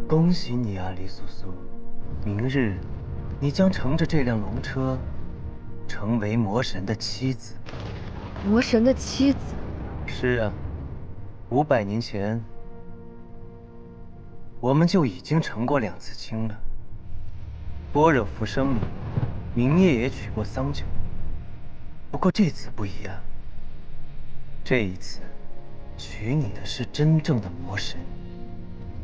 恭喜你啊，李素素！明日，你将乘着这辆龙车，成为魔神的妻子。魔神的妻子？是啊，500年前，我们就已经成过2次亲了。般若浮生里，明夜也娶过桑九。不过这次不一样，这一次，娶你的是真正的魔神。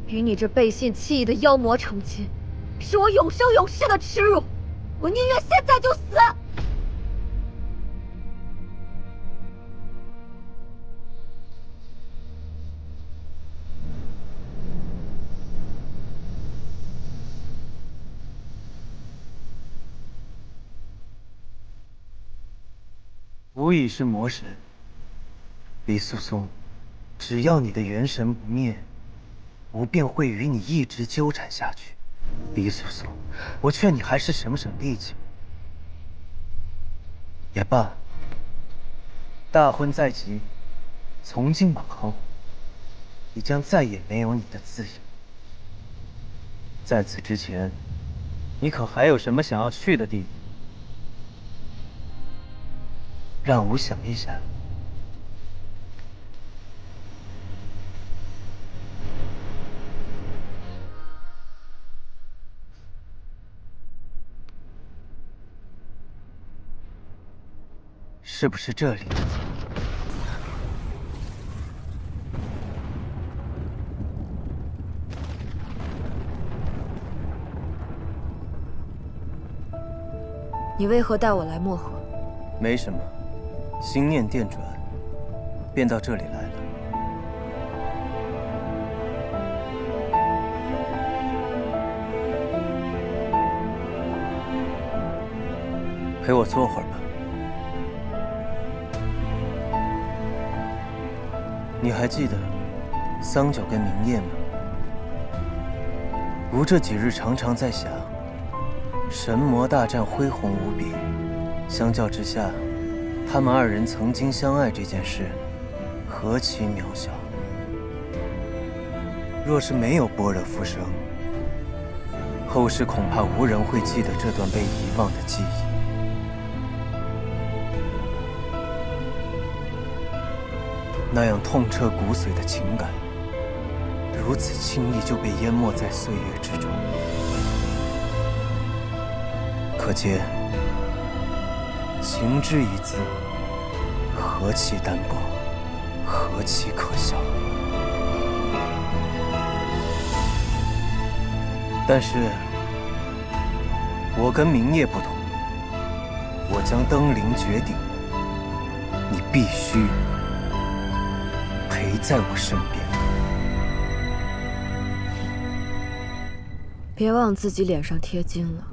与你这背信弃义的妖魔成亲，是我永生永世的耻辱！我宁愿现在就死！无已是魔神，李素素，只要你的元神不灭，吾便会与你一直纠缠下去。李素素，我劝你还是省省力气。也罢，大婚在即，从今往后，你将再也没有你的自由。在此之前，你可还有什么想要去的地方？让吾想一想。是不是这里？你为何带我来漠河？没什么，心念电转，便到这里来了。陪我坐会儿吧。你还记得桑九跟明夜吗？吾这几日常常在想，神魔大战恢宏无比，相较之下，他们2人曾经相爱这件事，何其渺小。若是没有般若浮生，后世恐怕无人会记得这段被遗忘的记忆。那样痛彻骨髓的情感，如此轻易就被淹没在岁月之中。可见，情之一字，何其单薄，何其可笑。但是，我跟明夜不同，我将登临绝顶，你必须陪在我身边。别忘自己脸上贴金了。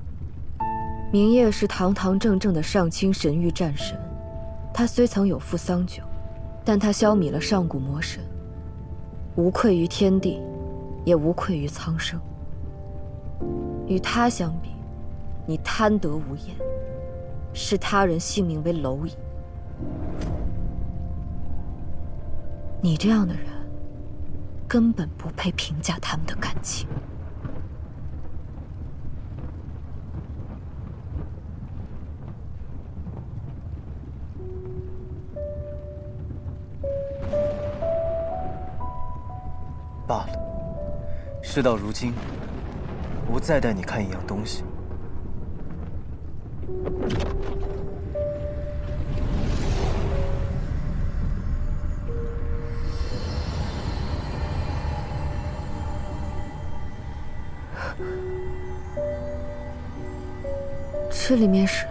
明夜是堂堂正正的上清神域战神，他虽曾有负桑九，但他消弭了上古魔神，无愧于天地，也无愧于苍生。与他相比，你贪得无厌，视他人性命为蝼蚁。你这样的人，根本不配评价他们的感情。罢了，事到如今，吾再带你看一样东西。这里面是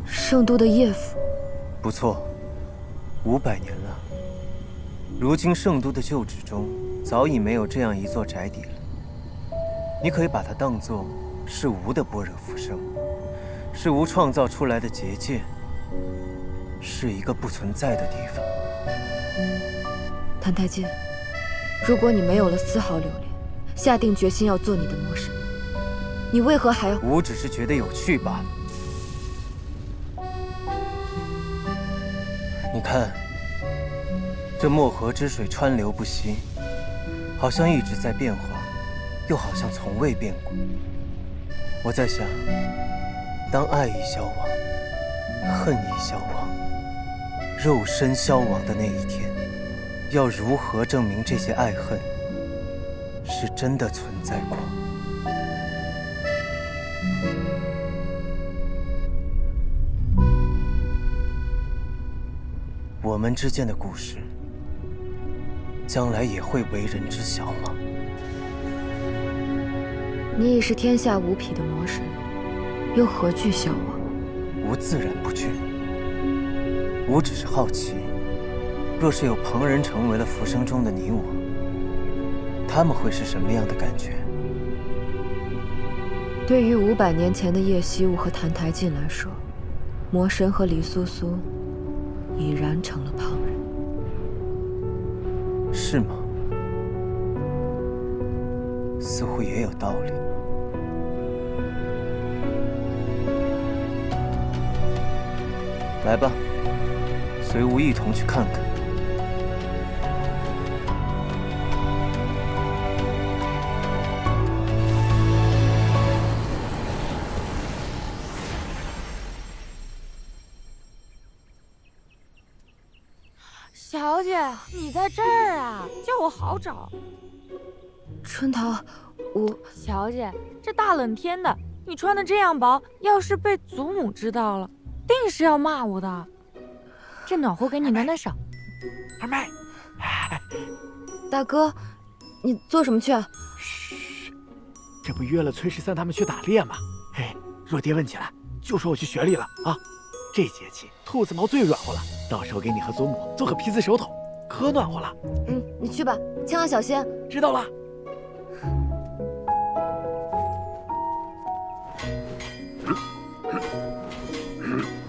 圣都的夜府。不错，500年了。如今圣都的旧址中，早已没有这样一座宅邸了。你可以把它当作是吾的般若浮生，是吾创造出来的结界，是一个不存在的地方。谭太监，如果你没有了丝毫留恋，下定决心要做你的魔神，你为何还要？吾只是觉得有趣罢了。你看，这漠河之水川流不息，好像一直在变化，又好像从未变过。我在想，当爱已消亡，恨已消亡，肉身消亡的那一天，要如何证明这些爱恨是真的存在过？我们之间的故事，将来也会为人知晓吗？你已是天下无匹的魔神，又何惧消亡？吾自然不惧。吾只是好奇，若是有旁人成为了浮生中的你我，他们会是什么样的感觉？对于500年前的叶希雾和谭台烬来说，魔神和黎苏苏已然成了旁人。是吗？似乎也有道理。来吧，随吾一同去看看。小姐，你在这儿啊？叫我好找。春桃，小姐，这大冷天的，你穿的这样薄，要是被祖母知道了，定是要骂我的。这暖和给你暖暖手。二妹，大哥，你做什么去啊？嘘，这不约了崔13他们去打猎吗？嘿，若爹问起来，就说我去学历了啊。这节气兔子毛最软和了，到时候给你和祖母做个皮子手头，可暖和了。你去吧，千万小心。知道了。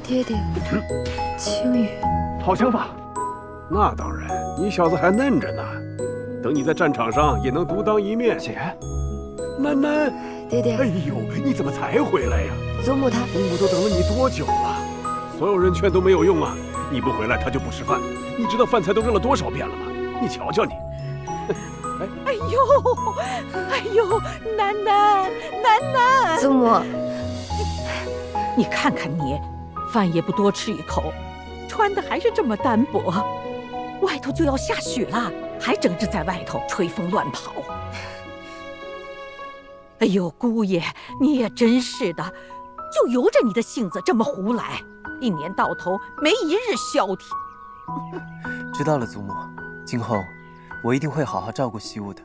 爹爹，青羽，好想法。那当然，你小子还嫩着呢，等你在战场上也能独当一面。姐，楠楠，爹爹，哎呦，你怎么才回来呀？祖母她，祖母都等了你多久了？所有人劝都没有用啊！你不回来，他就不吃饭。你知道饭菜都扔了多少遍了吗？你瞧瞧你。哎呦，楠楠，祖母，你看看你，饭也不多吃一口，穿的还是这么单薄。外头就要下雪了，还整日在外头吹风乱跑。哎呦，姑爷，你也真是的，就由着你的性子这么胡来，一年到头没一日消停。知道了，祖母，今后我一定会好好照顾希雾的。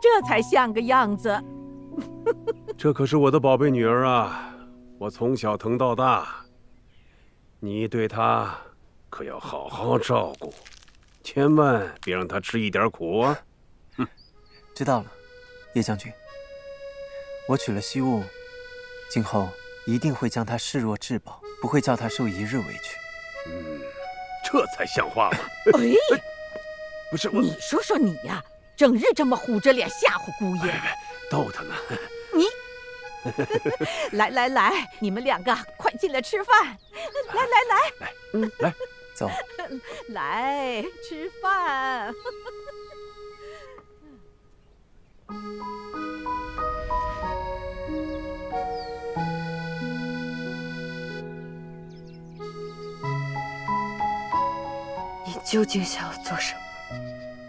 这才像个样子。这可是我的宝贝女儿啊，我从小疼到大，你对她可要好好照顾，千万别让她吃一点苦啊。知道了，叶将军。我娶了希雾，今后一定会将她视若至宝，不会叫她受一日委屈。这才像话吧？哎，不是我，你说说你呀，整日这么虎着脸吓唬姑爷，逗他呢。你来，你们两个快进来吃饭。来，来，走。来吃饭。你究竟想要做什么？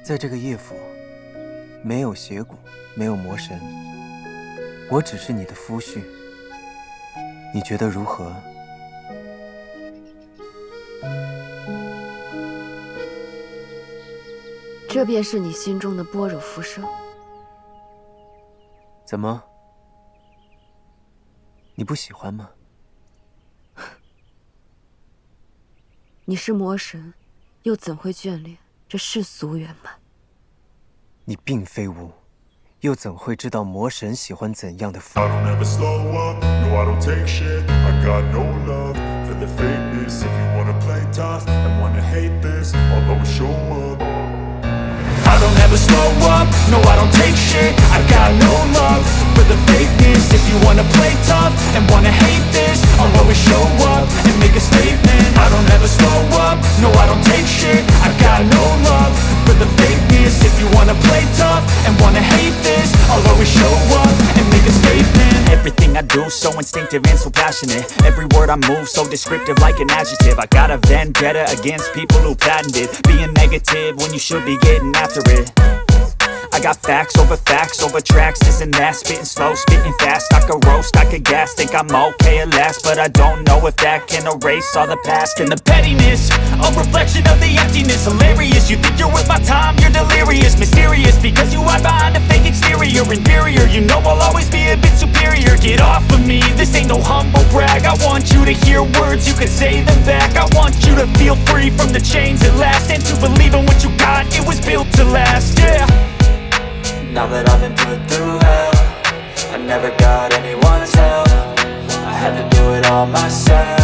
在这个夜府，没有邪骨，没有魔神，我只是你的夫婿，你觉得如何？这便是你心中的般若浮生。怎么？你不喜欢吗？你是魔神，又怎会眷恋这世俗圆满？你并非吾，又怎会知道魔神喜欢怎样的服？ I don't ever slow up, no I don't take shit. I got no love for the fakeness. If you wanna play tough and wanna hate this, I'll always show up. I don't ever slow up, no I don't take shit. I got no love for the fakeness. If you wanna play tough and wanna hate this, I'll always show up and make a statement. I don't ever slow up, no I don't take shit. I got no love for the fakeness. do, so instinctive and so passionate. Every word I move, so descriptive like an adjective. I got a vendetta against people who patented being negative when you should be getting after it. I got facts over tracks, this and that. Spitting slow, spitting fast, I could roast, I could gas. Think I'm okay at last, but I don't know if that can erase all the past. And the pettiness, a reflection of the emptiness. Hilarious, you think you're worth my time, you're delirious. Mysterious, because you hide behind a fake exterior. Inferior, you know I'll always be a bit superior. Get off of me, this ain't no humble brag. I want you to hear words, you can say them back. I want you to feel free from the chains at last, and to believe in what you got, it was built to last, yeah. Now that I've been put through hell, I never got anyone's help. I had to do it all myself.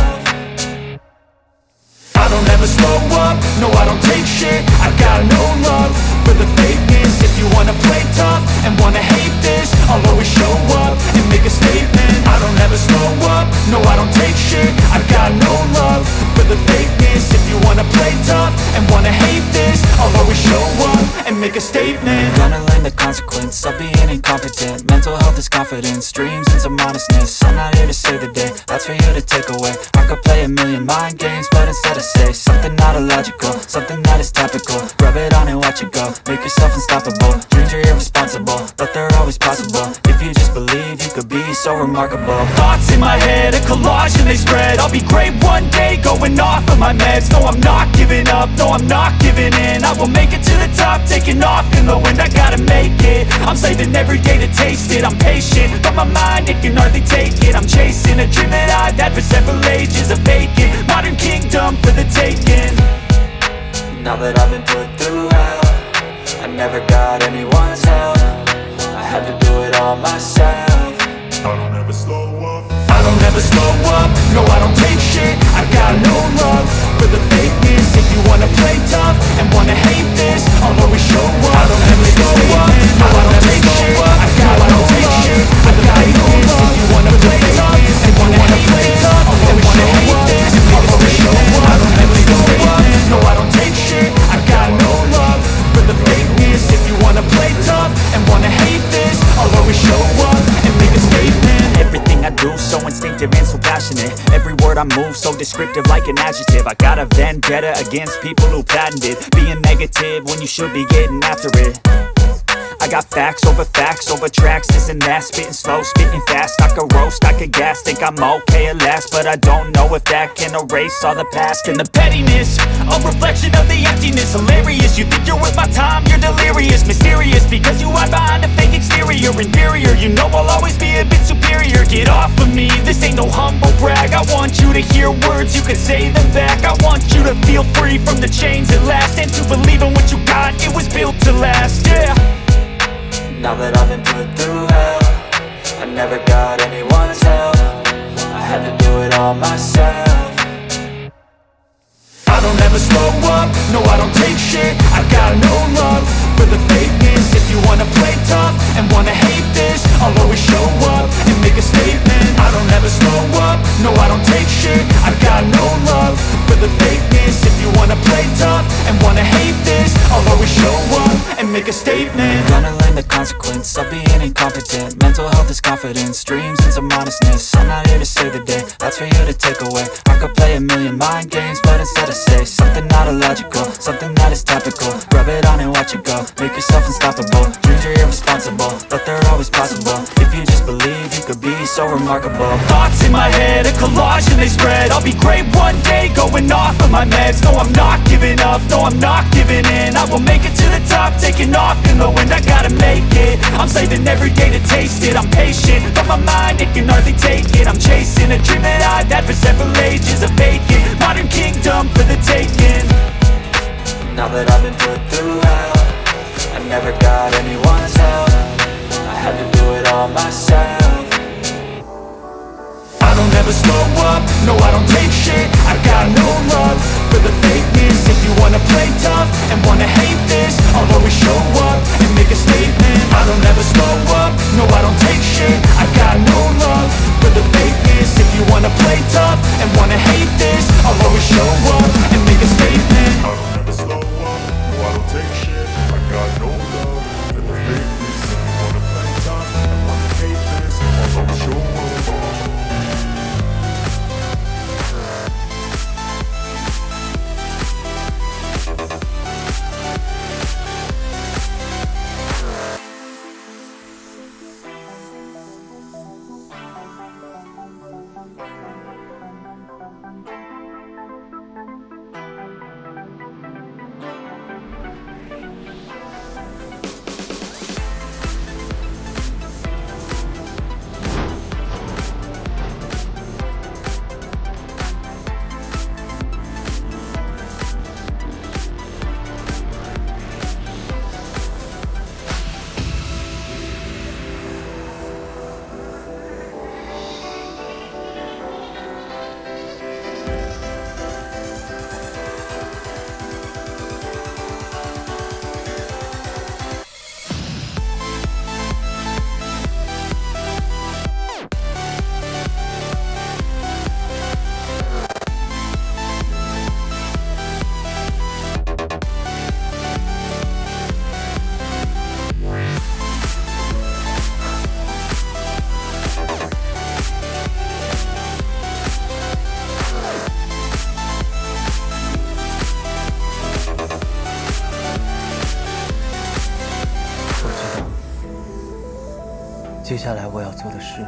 I don't ever slow up, no I don't take shit. I got no love for the fakeness. If you wanna play tough and wanna hate this, I'll always show up and make a statement. I don't ever slow up, no I don't take shit. I got no love for the fakeness. If you wanna play tough and wanna hate this, I'll always show up and make a statement. Gonna learn the consequence of being incompetent. Mental health is confidence, dreams and some modestness. I'm not here to save the day, that's for you to take away. I could play a million mind games, but instead I say something not illogical, something that is topical. Rub it on and watch it go, make yourself unstoppable. Dreams are irresponsible, but they're always possible. If you just believe, you could be so remarkable. Thoughts in my head, a collage and they spread. I'll be great one day, going off of my meds. No, I'm not giving up, no, I'm not giving in. I will make it to the top, taking off in the wind. I gotta make it, I'm saving every day to taste it. I'm patient, but my mind, it can hardly take it. I'm chasing a dream that I've had for several ages. A vacant, modern kingdom for the taking. Now that I've been put through hell, I never got anyone's help. I had to do it all myself. I don't ever slow up. I don't ever slow up, no I don't take shit. I got no love for the fakeness. If you wanna play tough and wanna hate this, I'll always show up. I don't ever slow up, no I don't take shit. I got no love for the fakeness. If you wanna play tough and wanna hate this, I'll always show up and I'll always show up. I don't ever slow up, no I don't take shit. I got no love for the fakeness. If you wanna play tough and wanna hate this, I'll always show up and make a statement. Everything I do, so instinctive and so passionate. Every word I move, so descriptive like an adjective. I got a vendetta against people who patented being negative when you should be getting after it. I got facts over tracks, this and that. Spitting slow, spitting fast, I could roast, I could gas. Think I'm okay at last, but I don't know if that can erase all the past. And the pettiness, a reflection of the emptiness. Hilarious, you think you're worth my time, you're delirious. Mysterious, because you hide behind a fake exterior. Inferior, you know I'll always be a bit superior. Get off of me, this ain't no humble brag. I want you to hear words, you can say them back. I want you to feel free from the chains at last, and to believe in what you got, it was built to last, yeah. Now that I've been put through hell, I never got anyone's help. I had to do it all myself. I don't ever slow up, no I don't take shit. I got no love for the fakeness. If you wanna play tough and wanna hate this, I'll always show up and make a statement. I don't ever slow up, no I don't take shit. I got no love for the fakeness. If you wanna play tough and wanna hate this, I'll always show up and make a statement. Gonna learn the consequence of being incompetent. Mental health is confidence, dreams and some modestness. I'm not here to save the day, that's for you to take away. I could play a million mind games, but instead I say something not illogical, something that is topical. Rub it on and watch it go, make yourself unstoppable. Dreams are irresponsible, but they're always possible. If you just believe, you could be so remarkable. Thoughts in my head, a collage and they spread. I'll be great one day, going off of my meds. No, I'm not giving up, no, I'm not giving in. I will make it to the top, taking off in the wind. I gotta make it, I'm saving every day to taste it. I'm patient, but my mind, it can hardly take it. I'm chasing a dream that I've had for several ages. A vacant, modern kingdom for the taking. Now that I've been put through hell, I never got anyone's help. I had to do it all myself. I don't ever slow up, no I don't take shit. I got no love for the fakeness. If you wanna play tough and wanna hate this, I'll always show up and make a statement. I don't ever slow up, no I don't take shit. I got no love for the fakeness. If you wanna play tough and wanna hate this, I'll always show up and make a statement. I don't ever slow up, no I don't take shit. I got no love for the fakeness. If you wanna play tough and wanna hate this, I'll always show up. 接下来我要做的事，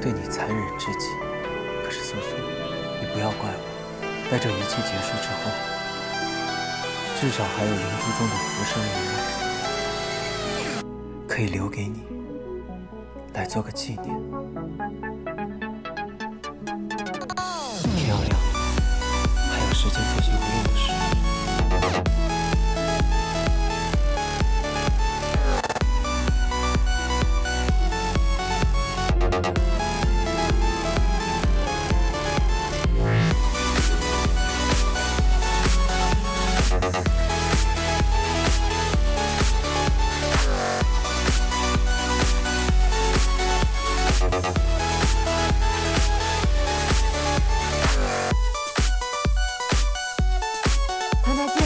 对你残忍至极。可是素素，你不要怪我。在这一切结束之后，至少还有灵珠中的浮生一梦，可以留给你，来做个纪念。天要亮了，还有时间做些无用的事。唐太见。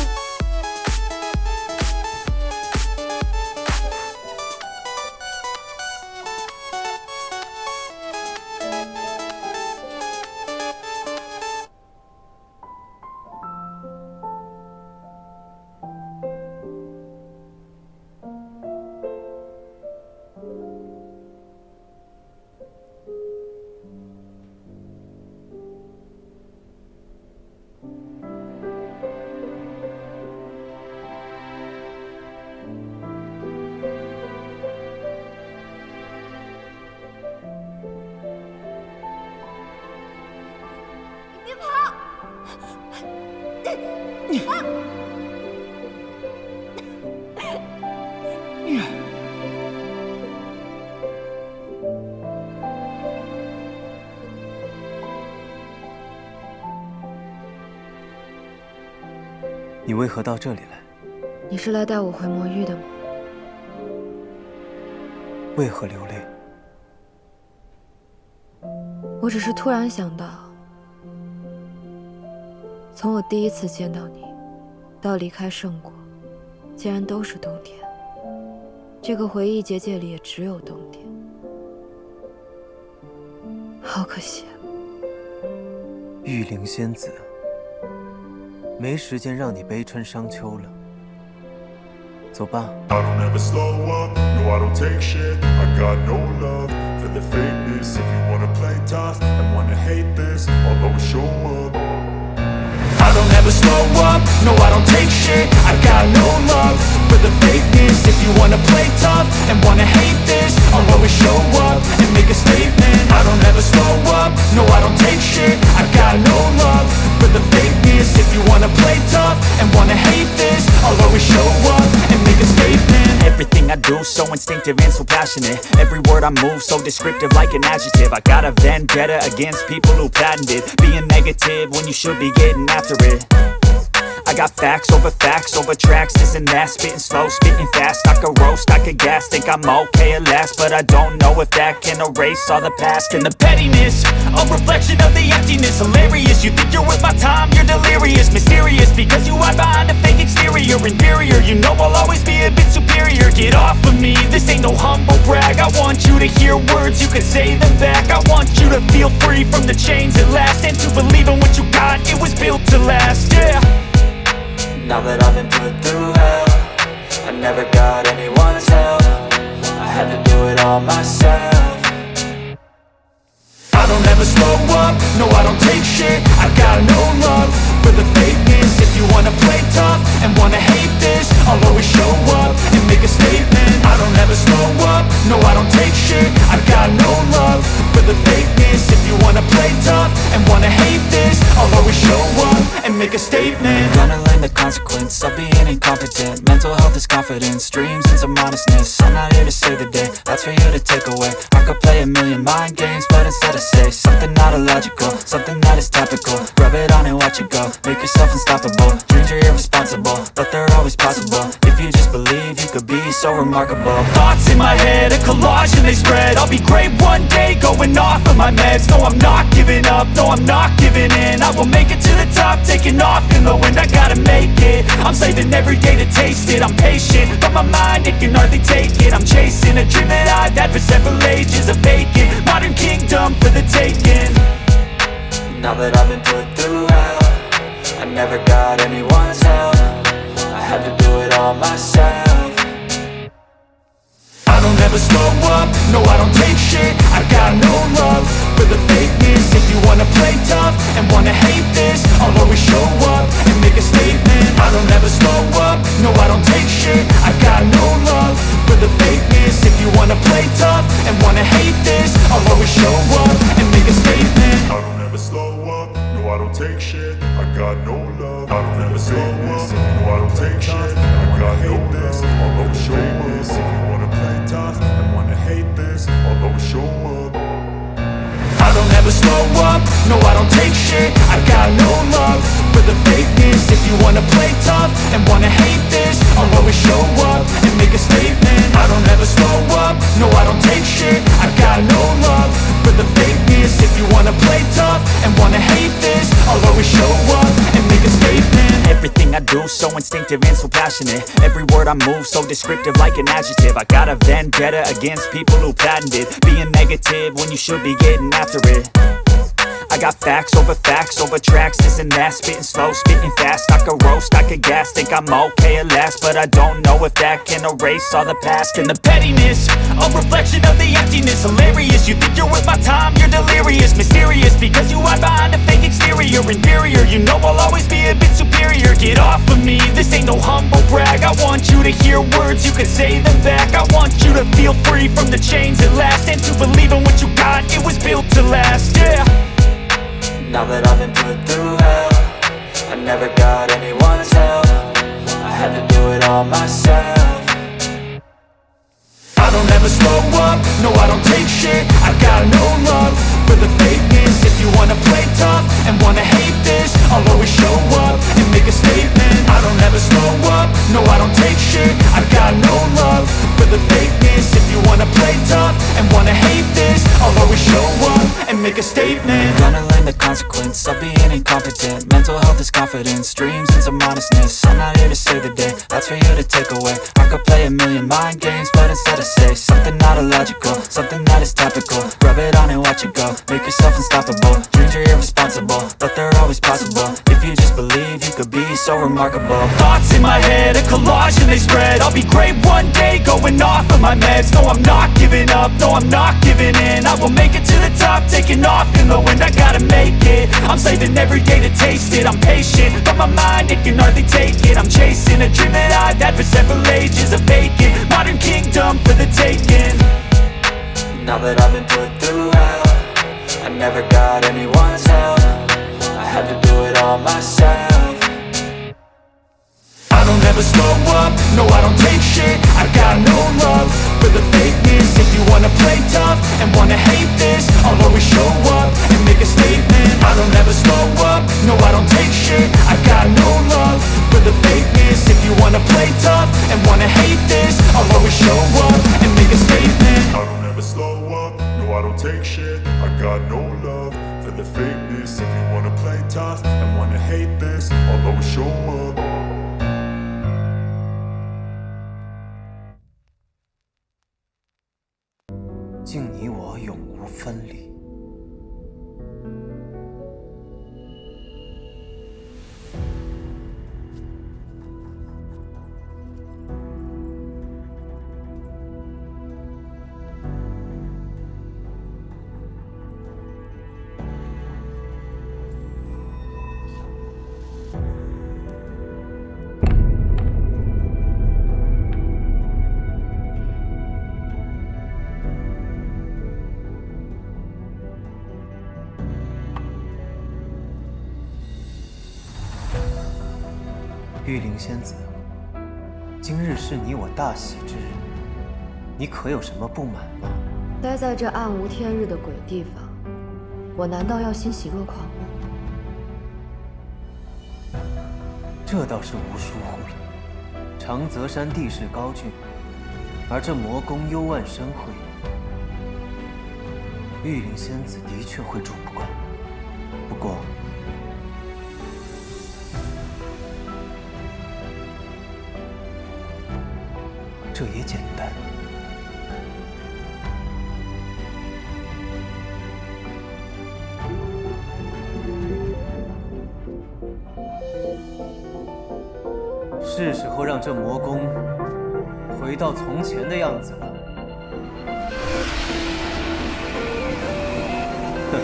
别跑！你为何到这里来？你是来带我回魔域的吗？为何流泪？我只是突然想到，从我第一次见到你，到离开圣国，竟然都是冬天。这个回忆结界里也只有冬天，好可惜啊！玉灵仙子，没时间让你悲春伤秋了。走吧。 I don't ever slow up, no I don't take shit. I got no love for the fakeness. If you wanna play tough and wanna hate this, I'll always show up. I don't ever slow up, no I don't take shit. I got no love for the fakeness. If you wanna play tough and wanna hate this, I'll always show up and make a statement. I don't ever slow up, no I don't take shit. I got no love for the fakeness. If you wanna play tough and wanna hate this, I'll always show up and make a statement. Everything I do so instinctive and so passionate. Every word I move so descriptive like an adjective. I got a vendetta against people who patented being negative when you should be getting after it. I got facts over tracks, this and that. Spitting slow, spitting fast. I could roast, I could gas. Think I'm okay at last, but I don't know if that can erase all the past. And the pettiness, a reflection of the emptiness. Hilarious, you think you're worth my time, you're delirious. Mysterious, because you hide behind a fake exterior. Inferior, you know I'll always be a bit superior. Get off of me, this ain't no humble brag. I want you to hear words, you can say them back. I want you to feel free from the chains at last, and to believe in what you got, it was built to last, yeah. Now that I've been put through hell, I never got anyone's help. I had to do it all myself. I don't ever slow up, no I don't take shit. I got no love for the fakeness. If you wanna play tough and wanna hate this, I'll always show up and make a statement. I don't ever slow up, no I don't take shit. I got no love for the fakeness. If you wanna play tough and wanna hate this, I'll always show up and make a statement. Gonna learn the consequence of being incompetent. Mental health is confidence, dreams into modestness. I'm not here to save the day, that's for you to take away. I could play a million mind games, but instead I say something not illogical, something that is topical. Rub it on and watch it go, make yourself unstoppable. Dreams are irresponsible, but they're always possible. If you just believe, you could be so remarkable. Thoughts in my head, a collage and they spread. I'll be great one day, going off of my meds. No, I'm not giving up, no, I'm not giving in. I will make it to the top, taking off in the wind. I gotta make it, I'm saving every day to taste it. I'm patient, but my mind, it can hardly take it. I'm chasing a dream that I've had for several ages. A vacant, modern kingdom for the taking. Now that I've been put through hell, I never got anyone's help. I had to do it all myself. I don't ever slow up, no I don't the fakeness. If you wanna play tough and wanna hate this, I'll always show up and make a statement. I don't ever slow up, no I don't take shit. I got no love for the fakeness. If you wanna play tough and wanna hate this, I'll always show up and make a statement. I don't ever slow up, no I don't take shit. I got no love. I don't ever slow up, no I don't take shit. I got no love. I'll always show up. If you wanna play tough and wanna hate this, I'll always show up. I don't ever slow up, no I don't take shit. I got no love for the fakeness. If you wanna play tough and wanna hate this, I'll always show up and make a statement. I don't ever slow up, no I don't take shit. I got no love for the fakeness. If you wanna play tough and wanna hate this, I'll always show up and make a statement. Everything I do so instinctive and so passionate. Every word I move so descriptive like an adjective. I got a vendetta against people who patented being negative when you should be getting after it. I got facts over tracks, this and that. Spitting slow, spitting fast. I could roast, I could gas. Think I'm okay at last, but I don't know if that can erase all the past. And the pettiness, a reflection of the emptiness. Hilarious, you think you're worth my time, you're delirious. Mysterious, because you hide behind a fake exterior. Inferior, you know I'll always be a bit superior. Get off of me, this ain't no humble brag. I want you to hear words, you can say them back. I want you to feel free from the chains at last, and to believe in what you got, it was built to last, yeah. Now that I've been put through hell, I never got anyone's help. I had to do it all myself. I don't ever slow up, no I don't take shit. I got no love for the fakeness. If you wanna play tough and wanna hate this, I'll always show up and make a statement. I don't ever slow up, no I don't take shit. I got no love for the fakeness. If you wanna play tough and wanna hate this, I'll always show up and make a statement. Gonna learn the consequence of being incompetent. Mental health is confidence, dreams and some honestness. I'm not here to save the day, that's for you to take away. I could play a million mind games, but instead I say something not illogical, something that is topical. Rub it on and watch it go, make yourself unstoppable. Dreams are irresponsible, but they're always possible. If you just believe, you could be so remarkable. Thoughts in my head, a collage and they spread. I'll be great one day, going off of my meds. No, I'm not giving up, no, I'm not giving in. I will make it to the top, taking off in the wind. I gotta make it, I'm saving every day to taste it. I'm patient, but my mind, it can hardly take it. I'm chasing a dream that I've had for several ages. A vacant, modern kingdom for the taking. Now that I've been put through hell, I never got anyone's help. I had to do it all myself. I don't ever slow up, no I don't take shit. I got no love for the fakeness. If you wanna play tough and wanna hate this, I'll always show up and make a statement. I don't ever slow up, no I don't take shit. I got no love for the fakeness. If you wanna play tough and wanna hate this, I'll always show up and make a statement. I don't ever slow up, no I don't take shit. I got no love for the fakeness. If you wanna play tough and wanna hate this, I'll always show up.敬你我永无分离。玉灵仙子，今日是你我大喜之日，你可有什么不满吗？待在这暗无天日的鬼地方，我难道要欣喜若狂吗？这倒是无疏忽了。长泽山地势高峻，而这魔宫幽暗深晦，玉灵仙子的确会住不惯。不过，这也简单。是时候让这魔宫回到从前的样子了。哼，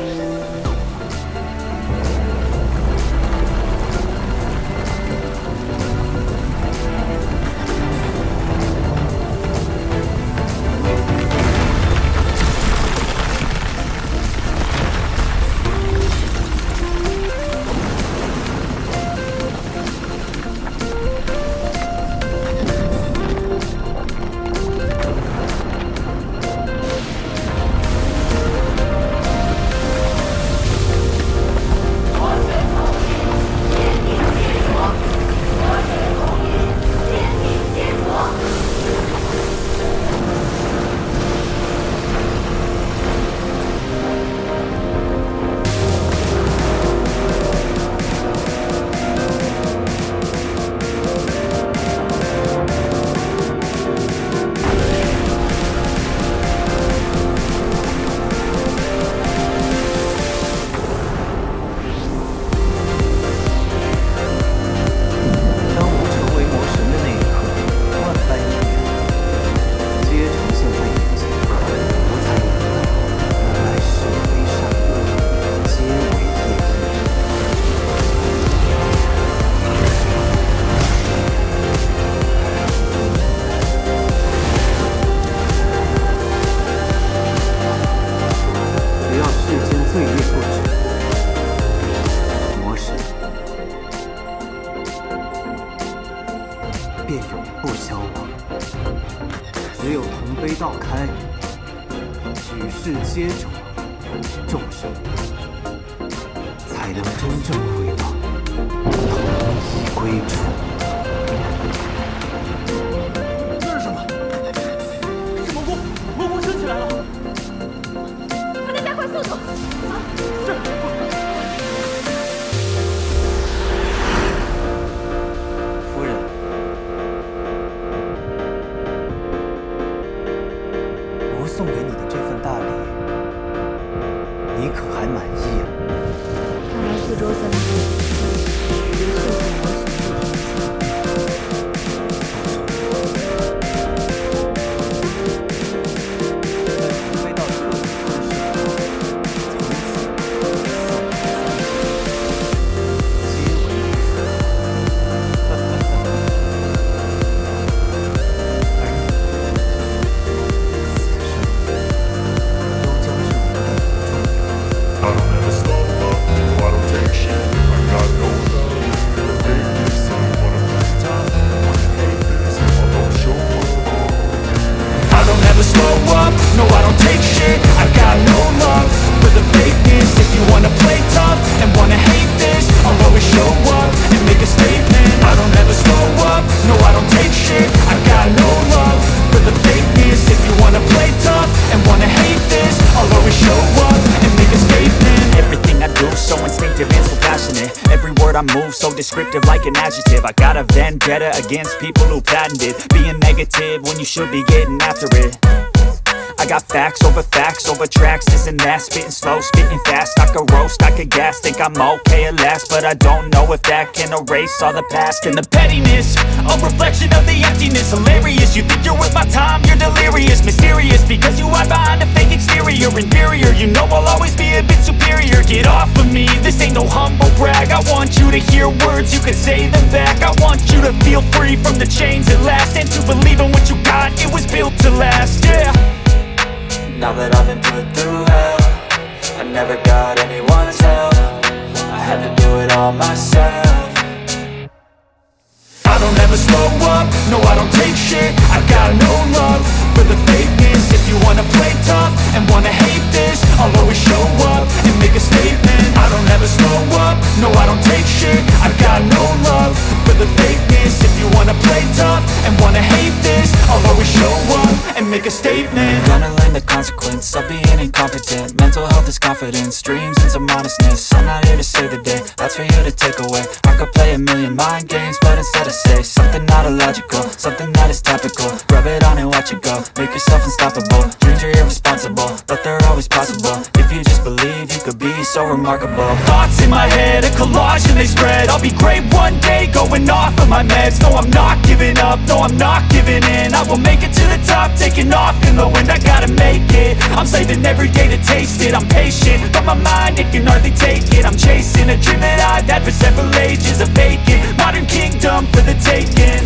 便永不消亡。只有同悲道开，举世皆浊，众生才能真正回到同一归处。这是什么？是魔宫！魔宫升起来了！快点加快速度！夫人，吾送给你的这份大礼，你可还满意啊？看来4周3天，这血洗魔神飞到彻底吞噬后，从此皆为一夫。而你，此生都将是我的重要。 I don't ever slow up, no I don't take shit. I got no love for the fakeness. If you wanna play tough, wanna hate this, although show up. I don't ever slow up, no I don't take shit. I got no love for the fakeness. If you wanna play tough and wanna hate this, I'll always show up and make a statement. I don't ever slow up, no I don't take shit. I got no love for the fakeness. If you wanna play tough and wanna hate this, I'll always show up and make a statement. Everything I do so instinctive and so passionate. Every word I move so descriptive like an adjective. I got a vendetta against people who patented being negative when you should be getting after it. I got facts over tracks, this and that. Spitting slow, spitting fast. I could roast, I could gas. Think I'm okay at last, but I don't know if that can erase all the past. And the pettiness, a reflection of the emptiness. Hilarious, you think you're worth my time, you're delirious. Mysterious, because you hide behind a fake exterior. Inferior, you know I'll always be a bit superior. Get off of me, this ain't no humble brag. I want you to hear words, you can say them back. I want you to feel free from the chains at last, and to believe in what you got, it was built to last, yeah. Now that I've been put through hell, I never got anyone's help. I had to do it all myself. I don't ever slow up, no I don't take shit. I got no love for the fakeness. If you wanna play tough and wanna hate this, I'll always show up and make a statement. I don't ever slow up, no I don't take shit. I got no love for the fakeness. If you wanna play tough and wanna hate this, I'll always show up and make a statement. Gonna learn the consequence of being incompetent. Mental health is confidence, dreams and some honestness. I'm not here to save the day, that's for you to take away. I could play a million mind games, but instead I say something not illogical, something that is topical. Rub it on and watch it go, make yourself unstoppable. Dreams are irresponsible, but they're always possible. If you just believe, you could be so remarkable. Thoughts in my head, a collage and they spread. I'll be great one day, going off of my meds. No, I'm not giving up, no, I'm not giving in. I will make it to the top, taking off in the wind. I gotta make it, I'm saving every day to taste it. I'm patient, but my mind, it can hardly take it. I'm chasing a dream that I've had for several ages. A vacant, modern kingdom for the taking.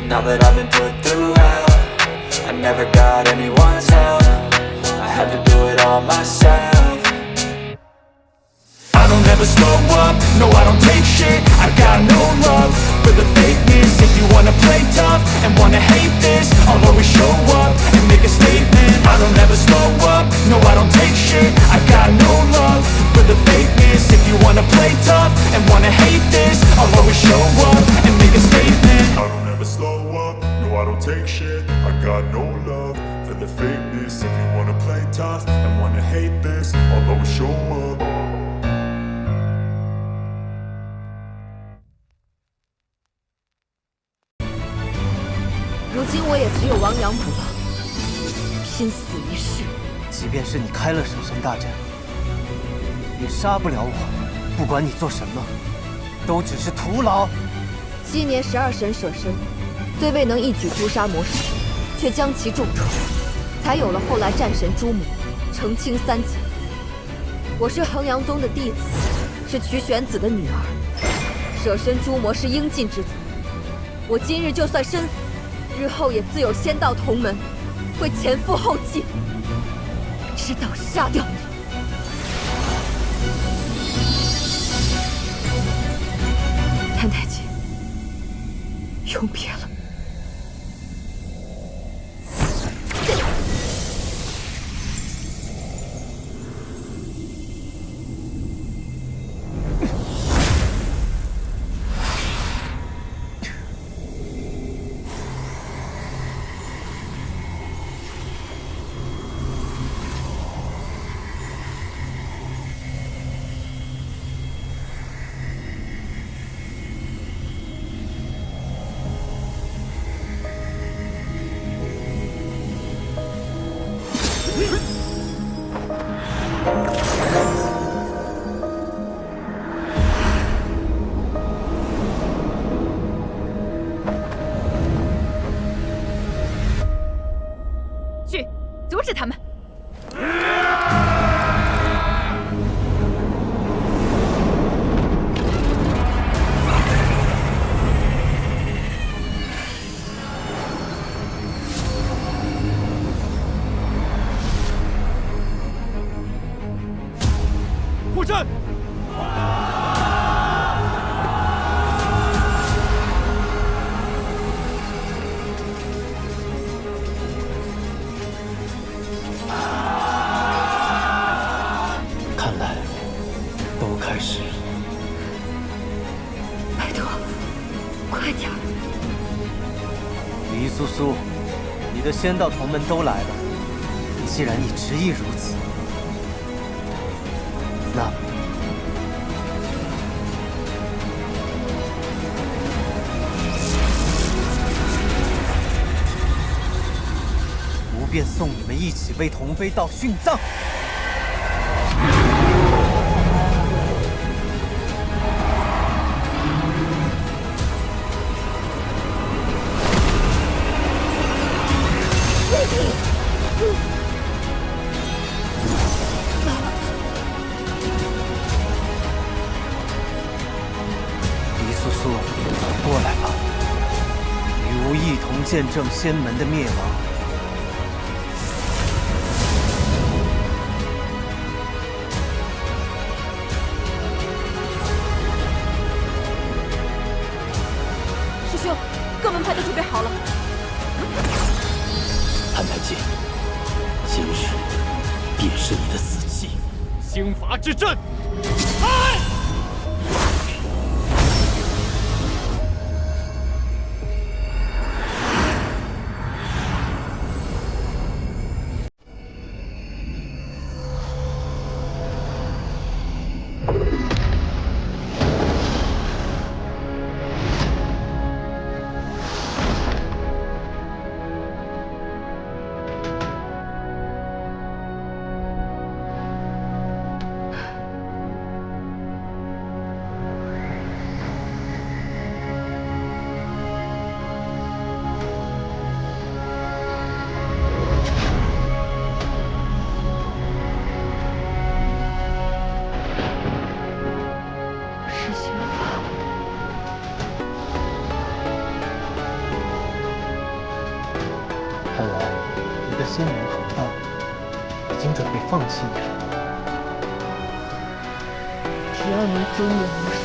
Now that I've been put through hell, I never got anyone's help. I had to do it all myself. I don't ever slow up, no I don't take shit. I got no love for the fakeness. If you wanna play tough and wanna hate this, I'll always show up and make a statement. I don't ever slow up, no I don't take shit. I got no love for the fakeness. If you wanna play tough and wanna hate this, I'll always show up and make a statement. I don't ever slow up, no I don't take shit. I got no love for the fakeness. If you wanna play tough and wanna hate this, I'll always show up. 如今我也只有亡羊补牢，拼死一试。即便是你开了舍身大阵，也杀不了我。不管你做什么，都只是徒劳。昔年12神舍身，虽未能一举诛杀魔神，却将其重创，才有了后来战神朱母，澄清3劫。我是衡阳宗的弟子，是曲玄子的女儿，舍身诛魔是应尽之责。我今日就算身死，日后也自有仙道同门，会前赴后继，直到杀掉你。谭太姐，永别了。去，阻止他们！破阵！看来都开始了。拜托，快点儿！黎苏苏，你的仙道同门都来了。既然你执意如此，那么吾便送你们一起为同妃道殉葬。黎苏苏，过来吧，与吾一同见证仙门的灭亡。师兄，各门派都准备好了。潘太监，今日便是你的死期。兴伐之阵，是刑法。看来你的仙门同道已经准备放弃你了。只要能尊我无数，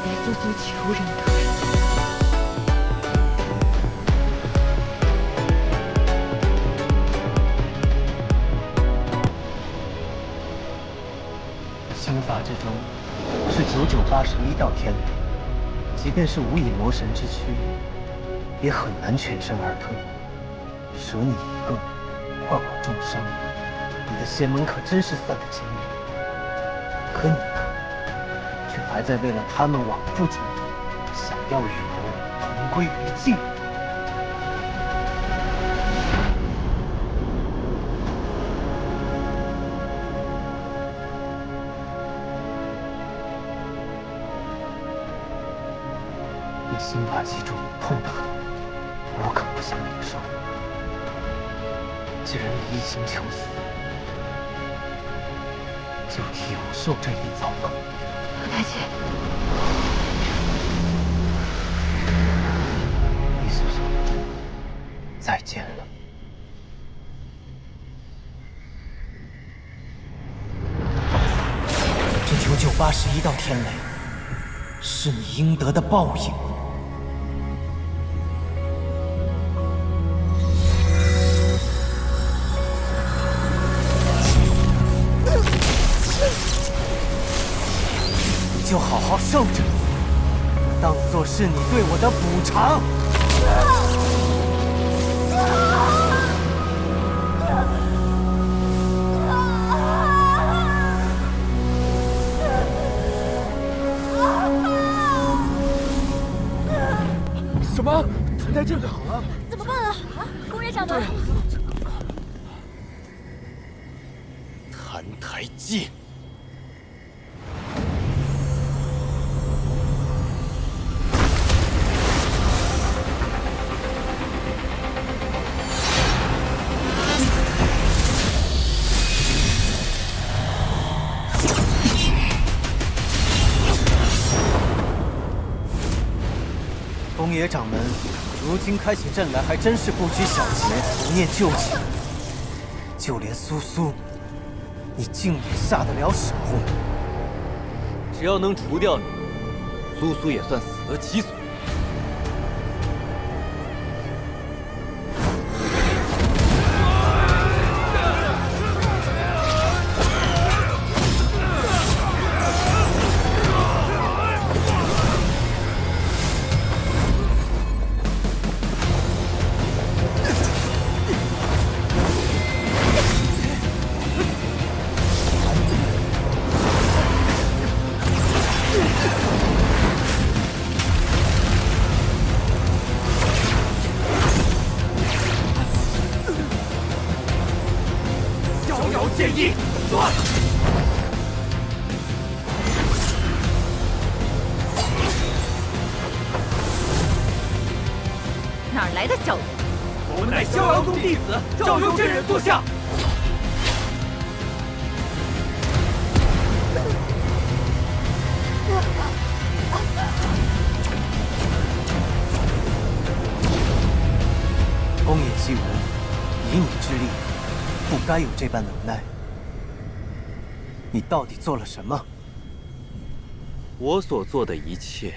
黎苏苏求人得人。刑法之中是9981道天雷，即便是无以魔神之躯，也很难全身而退。舍你一个，换我众生，你的仙门可真是散了精力。可你呢，却还在为了他们往复中，想要与我同归于尽。你心法击中痛得很，我可不想领受。既然你一心求死，就替我受这一遭吧。太监，黎苏苏，再见了。这9981道天雷，是你应得的报应。是你对我的补偿。什么？谭台镇好了？怎么办啊？公爷掌门，澹台烬。公爷掌门，如今开起阵来还真是不拘小节，不念旧情。就连苏苏，你竟也下得了手？只要能除掉你，苏苏也算死得其所。剑意断。哪来的小子？我们乃逍遥宗弟子，赵幽真人坐下。公野西无，以你之力，不该有这般能耐。你到底做了什么？我所做的一切，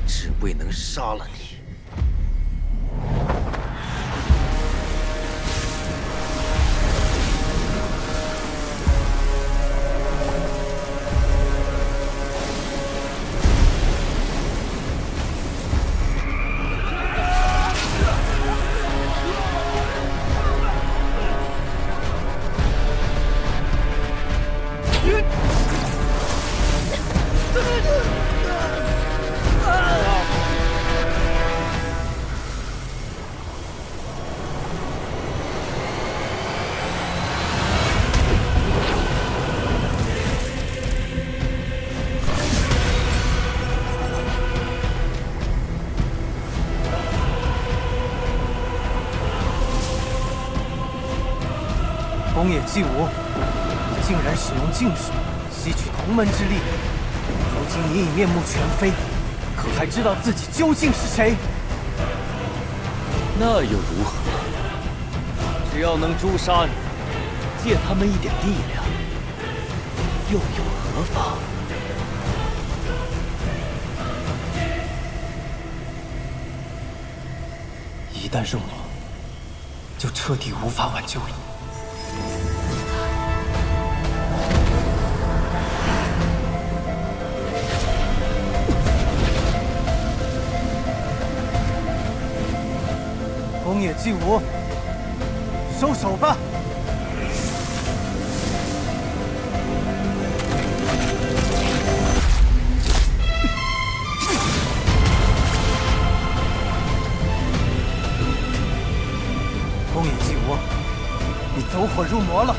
只为能杀了你。宫野纪武，你竟然使用净水吸取同门之力！如今你已面目全非，可还知道自己究竟是谁？那又如何？只要能诛杀你，借他们一点力量，又有何妨？一旦入魔，就彻底无法挽救了。宫野纪武，收手吧！宫野纪武，你走火入魔了！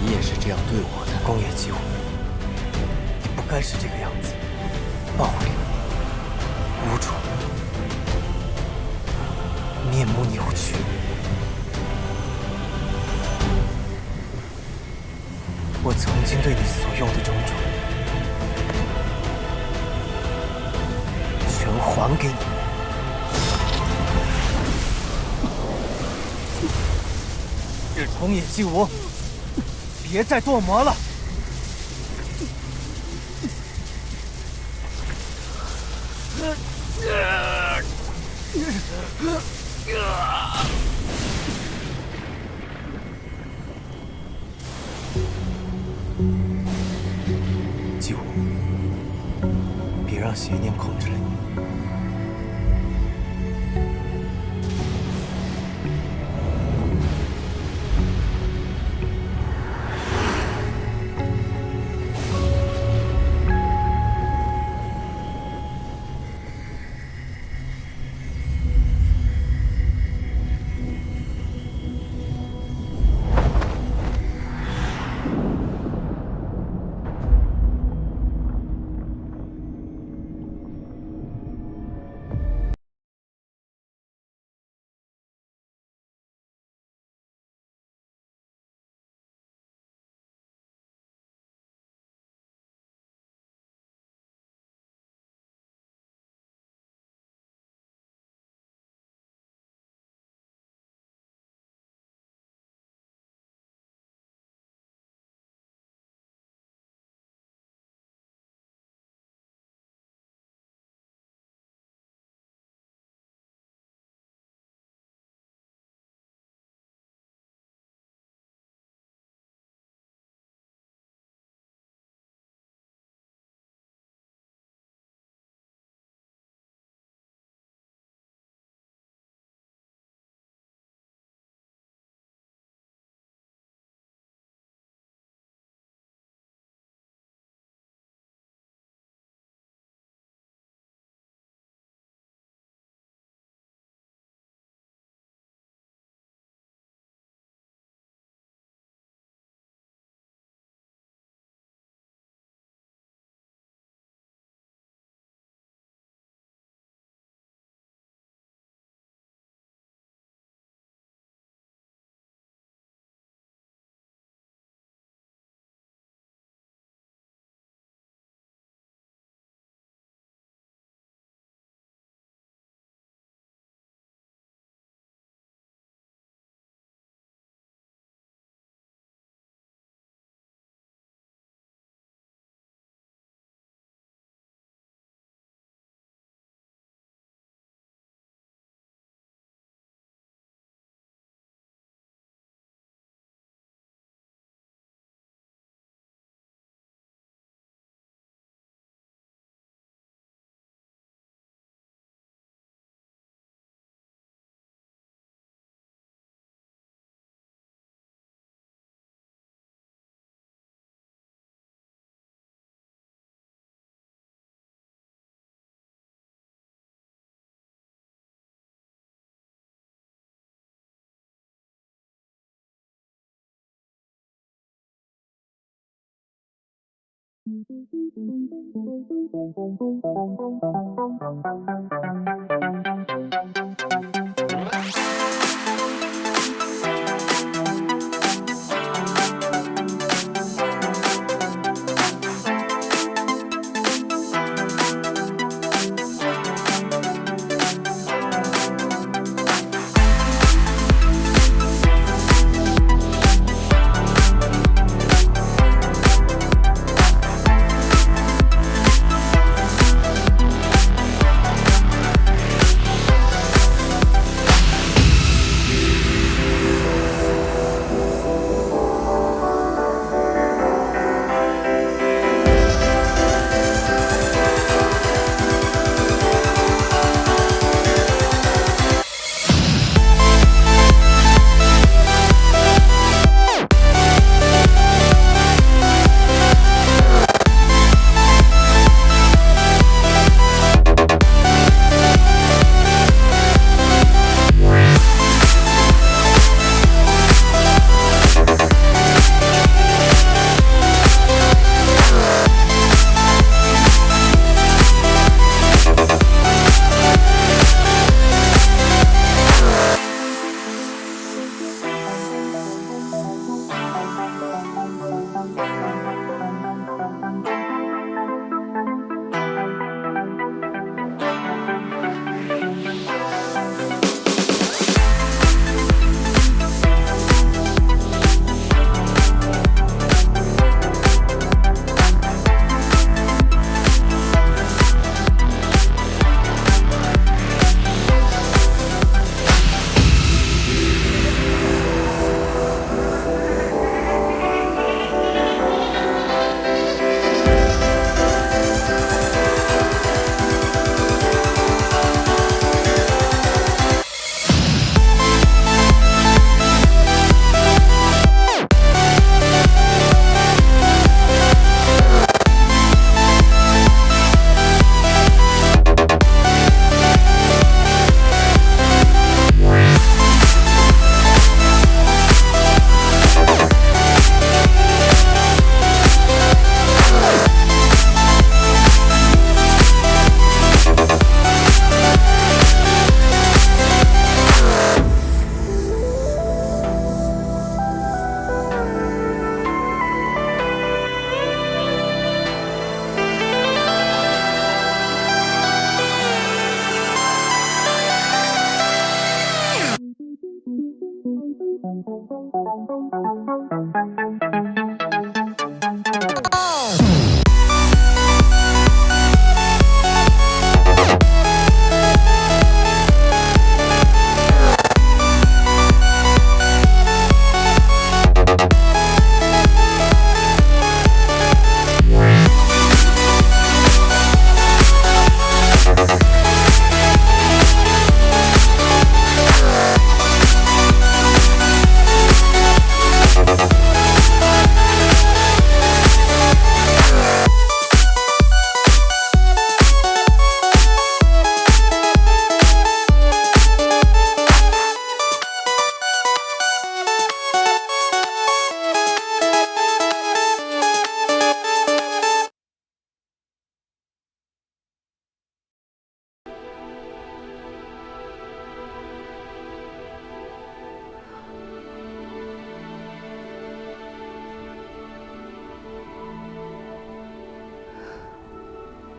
你也是这样对我的，宫野纪武，你不该是这个样子，暴力、无助、面目扭曲。我曾经对你所用的种种，全还给你。宫野纪武，别别再堕魔了。姬武，别让邪念控制了你。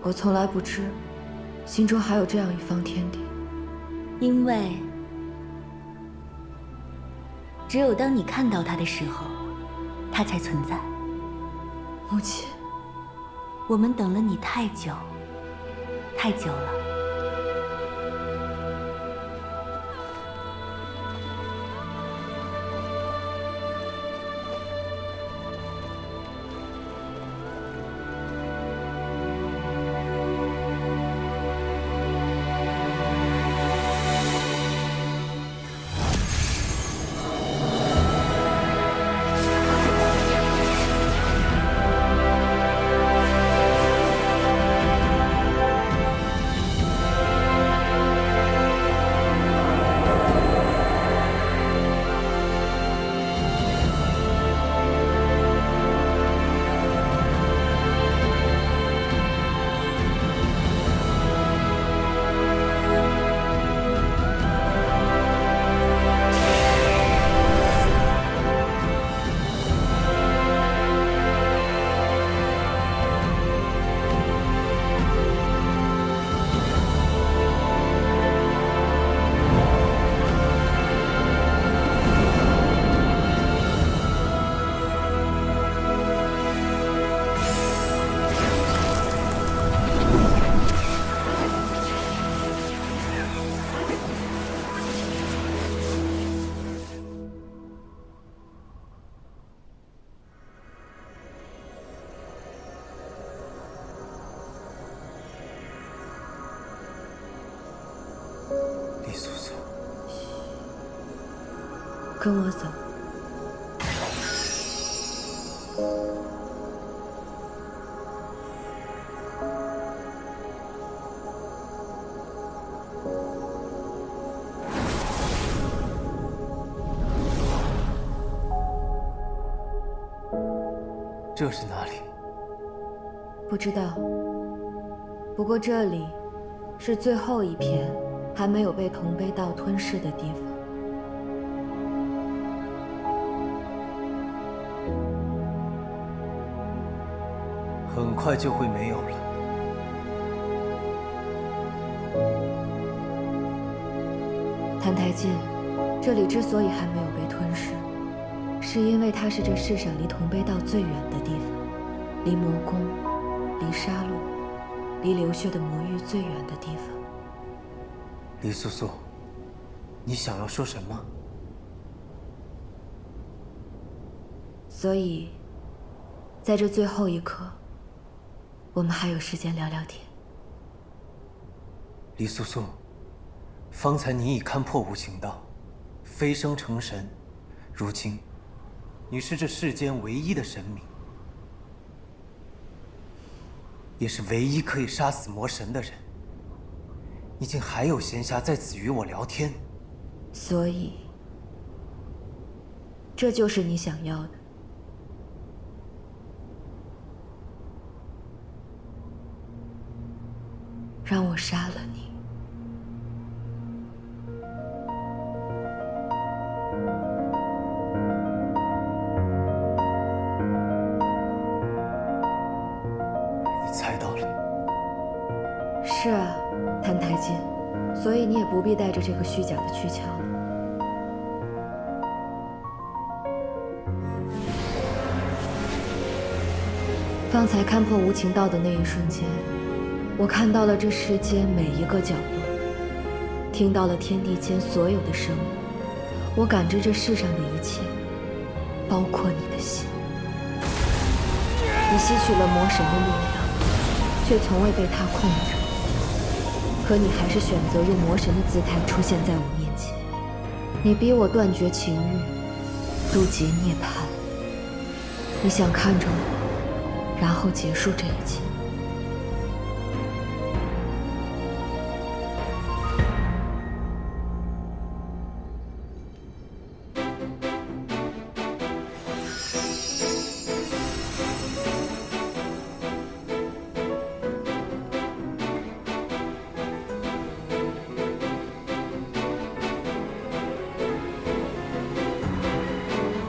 我从来不知，心中还有这样一方天地。因为，只有当你看到它的时候，它才存在。母亲，我们等了你太久，太久了。李素素，跟我走。这是哪里？不知道。不过这里是最后一片还没有被铜杯道吞噬的地方。很快就会没有了。澹台烬，这里之所以还没有被吞噬，是因为它是这世上离铜杯道最远的地方，离魔宫、离杀戮、离流血的魔域最远的地方。李素素，你想要说什么？所以，在这最后一刻，我们还有时间聊聊天。李素素，方才你已看破无情道，飞升成神，如今，你是这世间唯一的神明，也是唯一可以杀死魔神的人。你竟还有闲暇在此与我聊天？所以，这就是你想要的。让我杀了你。你猜到了。是啊，澹台烬，所以你也不必带着这个虚假的躯壳了。方才看破无情道的那一瞬间，我看到了这世间每一个角落，听到了天地间所有的声音，我感知这世上的一切，包括你的心。你吸取了魔神的力量，却从未被他控制，可你还是选择用魔神的姿态出现在我面前。你逼我断绝情欲，渡劫涅槃。你想看着我，然后结束这一切。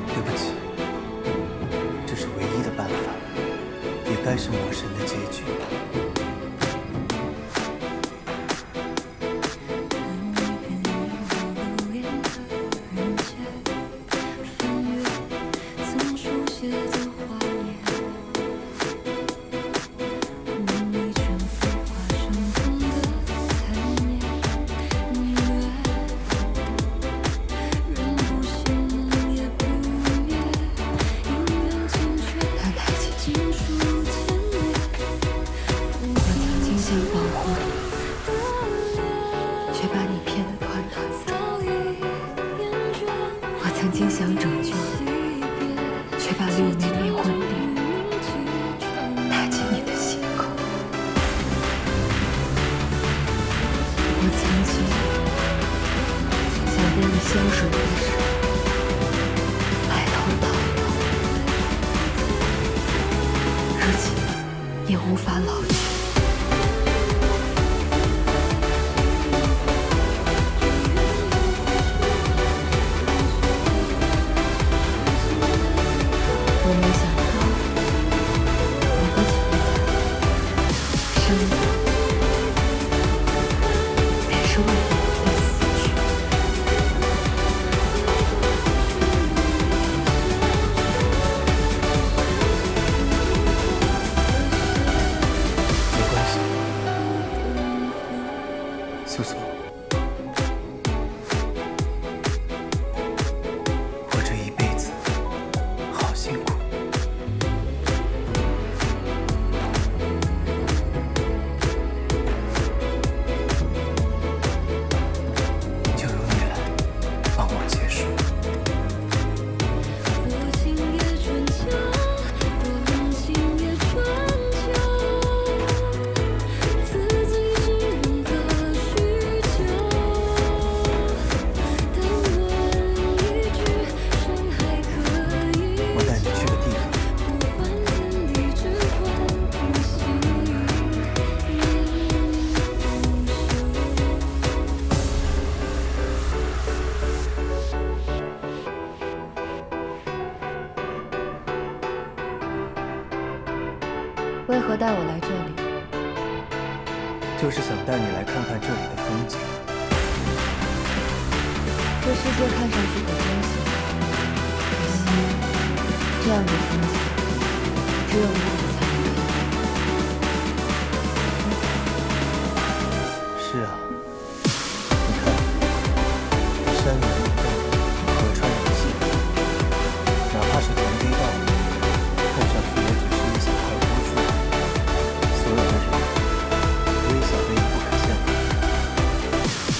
对不起，这是唯一的办法，也该是魔神的结局。曾经想拯救你，却把6年灭魂力打进你的心口。我曾经想跟你相守一生，白头到老，如今也无法老去。我没想到，你的存在，生命，便是为了我的死去。没关系，苏苏，我这一辈子好辛苦。就由你来帮我结束。我带你去个地方。为何带我来这里？就是想带你来看看这里的风景。这世界看上去很悠闲，可惜这样的风景只有你才能看到。是啊，你看，山有灵动，河川有气，哪怕是团黑道，看上去也只是一小块污渍。所有的人，微小的也不敢向往，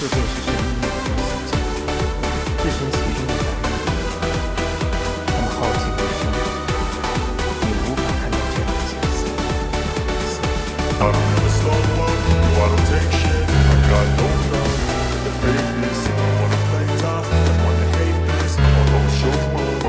这便是神秘的中所见，置身其中的人，他们耗尽了生命，也无法看到这样的景色。I don't ever slow up, no I don't take shit. I got no love for the fakeness. If you wanna play tough and wanna hate this, I'll always show up.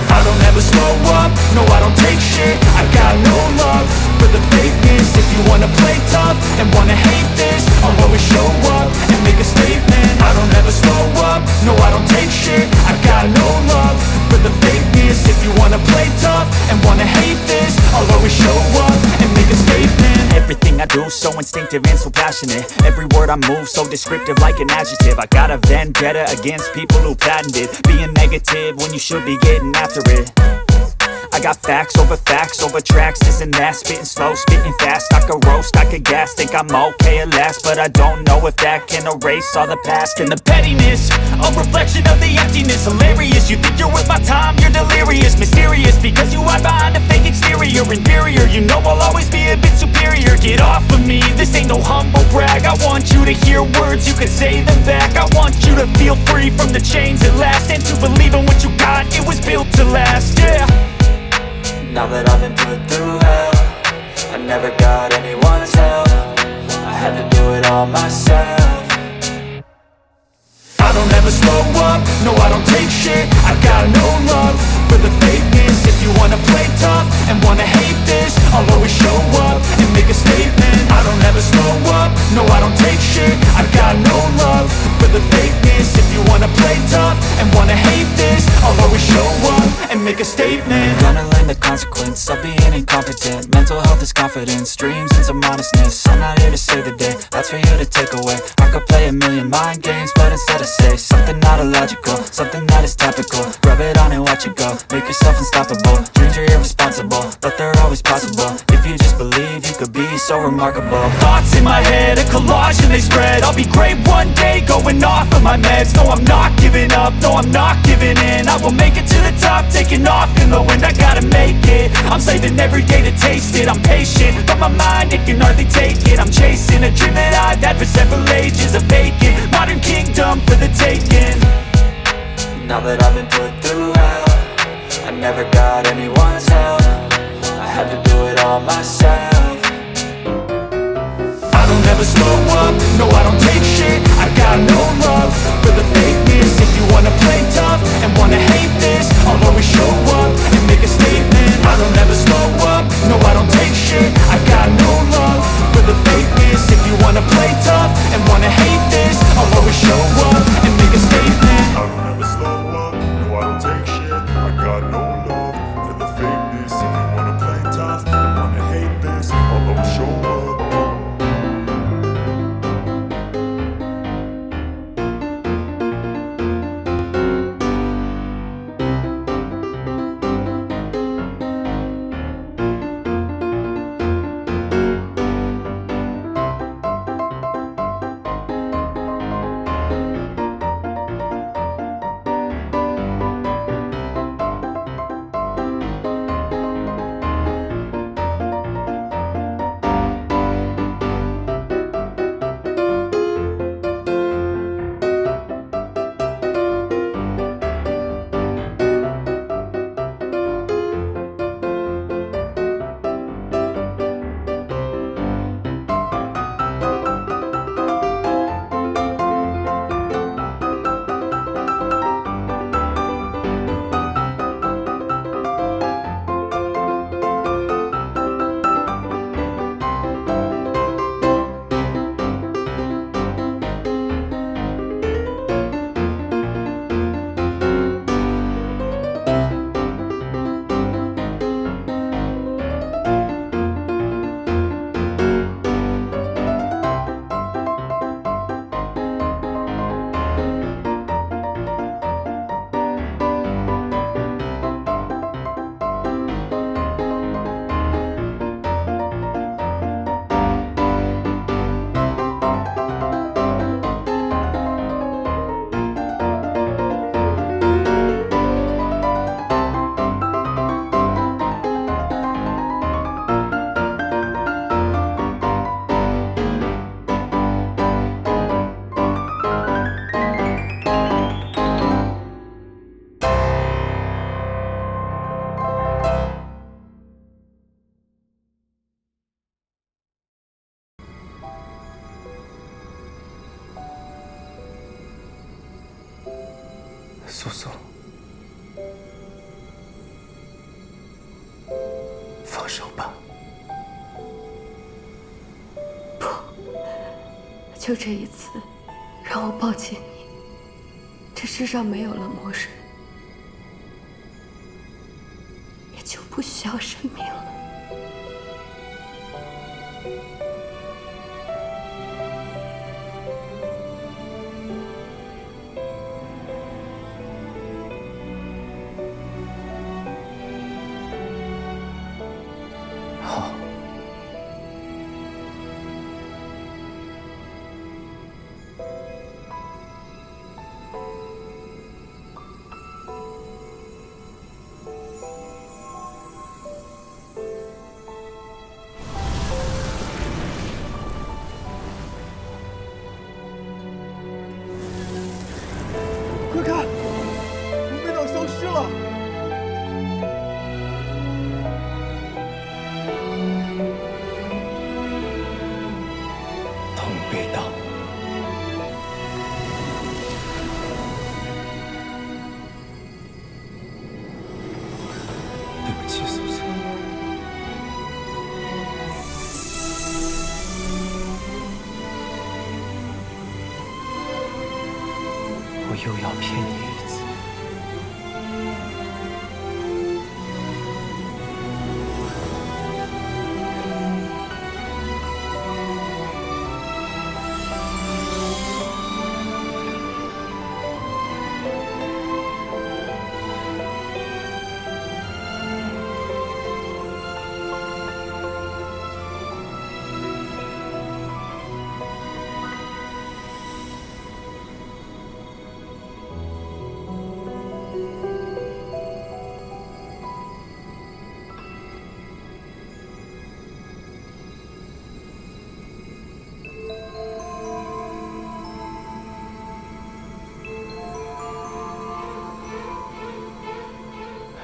I don't ever slow up, no I don't take shit. I got no love for the fakeness. If you wanna play tough and wanna hate this, I'll always show up and make a statement. I don't ever slow up, no I don't take shit. I got no love for the fakeness. If you wanna play tough and wanna hate this, I'll always show up and make a statement. Everything I do so instinctive and so passionate. Every word I move so descriptive like an adjective. I got a vendetta against people who patented being negative when you should be getting after it. I got facts over tracks, this and that. Spitting slow, spitting fast. I could roast, I could gas. Think I'm okay at last, but I don't know if that can erase all the past. And the pettiness, a reflection of the emptiness. Hilarious, you think you're worth my time, you're delirious. Mysterious, because you hide behind a fake exterior. Inferior, you know I'll always be a bit superior. Get off of me, this ain't no humble brag. I want you to hear words, you can say them back. I want you to feel free from the chains at last, and to believe in what you got, it was built to last, yeah. Now that I've been put through hell, I never got anyone's help. I had to do it all myself. I don't ever slow up, no I don't take shit. I got no love for the fakeness. If you wanna play tough and wanna hate this, I'll always show up and make a statement. I don't ever slow up, no I don't take shit. I got no love for the fakeness. If you wanna play tough and wanna hate this, I'll always show up and make a statement. Gonna learn the consequence of being incompetent. Mental health is confidence, dreams and some honestness. I'm not here to save the day, that's for you to take away. I could play a million mind games, but instead I say something not illogical, something that is topical. Rub it on and watch it go, make yourself unstoppable. Dreams are irresponsible, but they're always possible. If you just believe, you could be so remarkable. Thoughts in my head, a collage and they spread. I'll be great one day, going off of my meds. No, I'm not giving up, no, I'm not giving in. I will make it to the top, taking off in the wind. I gotta make it, I'm saving every day to taste it. I'm patient, but my mind, it can hardly take it. I'm chasing a dream that I've had for several ages. A vacant, modern kingdom for the taking. Now that I've been put through hell, I never got anyone's help. I had to do it all myself. I don't ever slow up, no I don't take shit. I got no love for the fakeness. If you wanna play tough and wanna hate this, I'll always show up and make a statement. I don't ever slow up, no I don't take shit. I got no love for the fakeness. If you wanna play tough and wanna hate this, I'll always show up and make a statement. I don't ever slow up, no I don't take shit. I got no love for the fakeness. If you wanna play tough and wanna hate this, I'll always show up.苏苏，放手吧。不，就这一次，让我抱紧你。这世上没有了魔神，也就不需要生命了。被盗。对不起，苏苏。我又要骗你一次。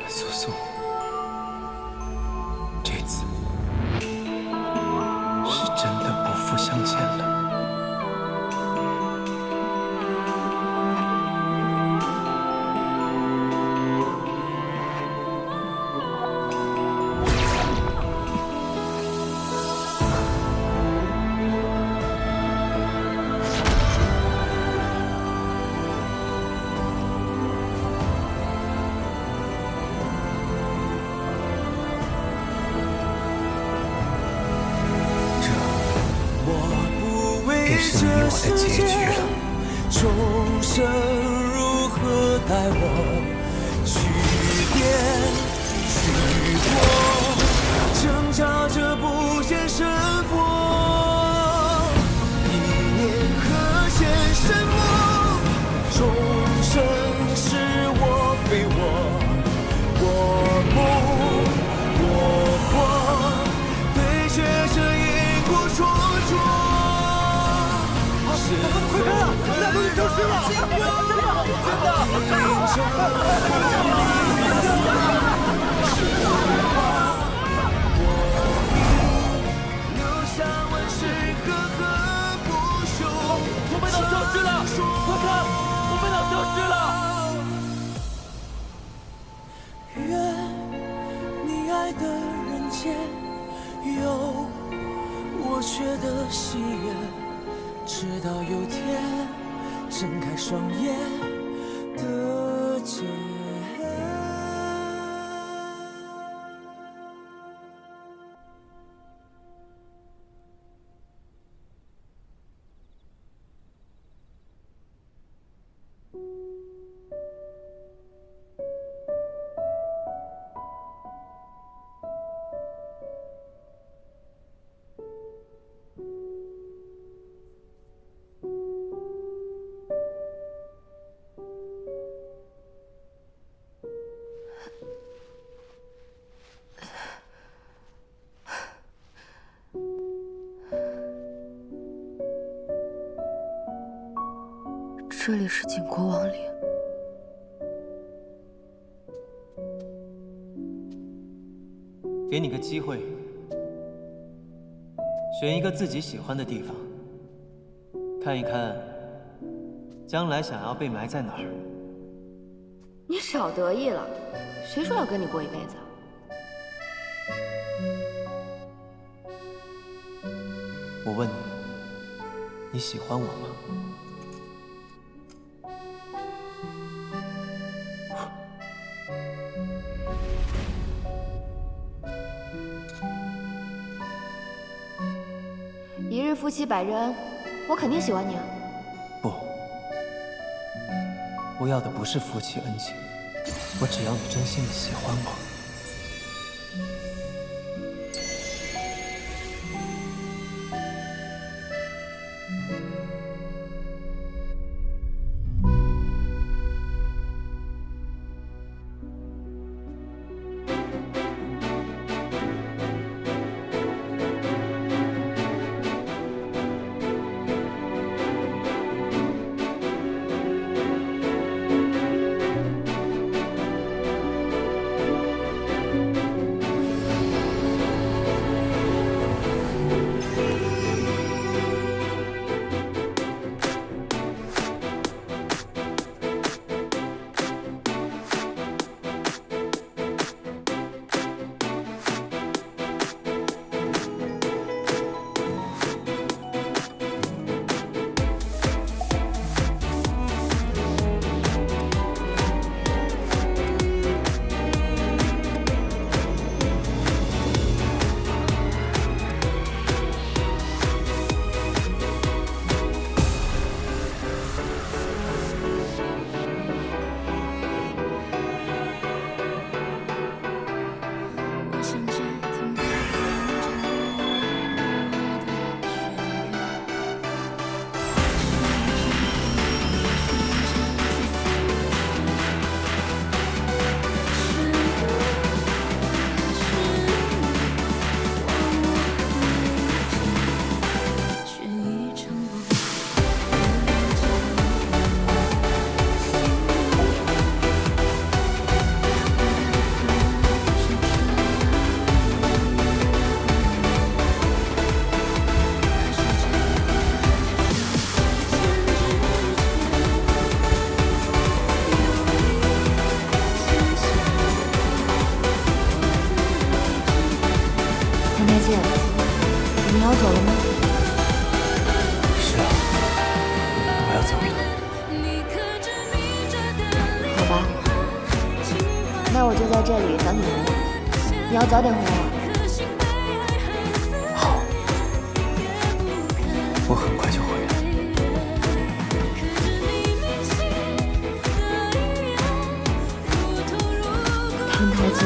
苏苏，这次是真的不负相欠了。便是你我的结局了。众生如何待我？去变去过，挣扎着不见胜负。一念可现神魔，众生是我非我，我梦我活，对决着因果说说。快看啊！咱俩都已消失了！真的！留下万世赫赫不朽。我们岛消失了！快看，我们岛消失了！愿你爱的人间有我缺的喜悦。直到有天睁开双眼的结。这里是景国王陵。给你个机会，选一个自己喜欢的地方，看一看将来想要被埋在哪儿。你少得意了，谁说要跟你过一辈子？我问你，你喜欢我吗？一日夫妻百日恩，我肯定喜欢你啊！不，我要的不是夫妻恩情，我只要你真心的喜欢我。你要走了吗？是啊，我要走了。好吧，那我就在这里等你回来。你要早点回来啊。好，我很快就回来。谭台烬，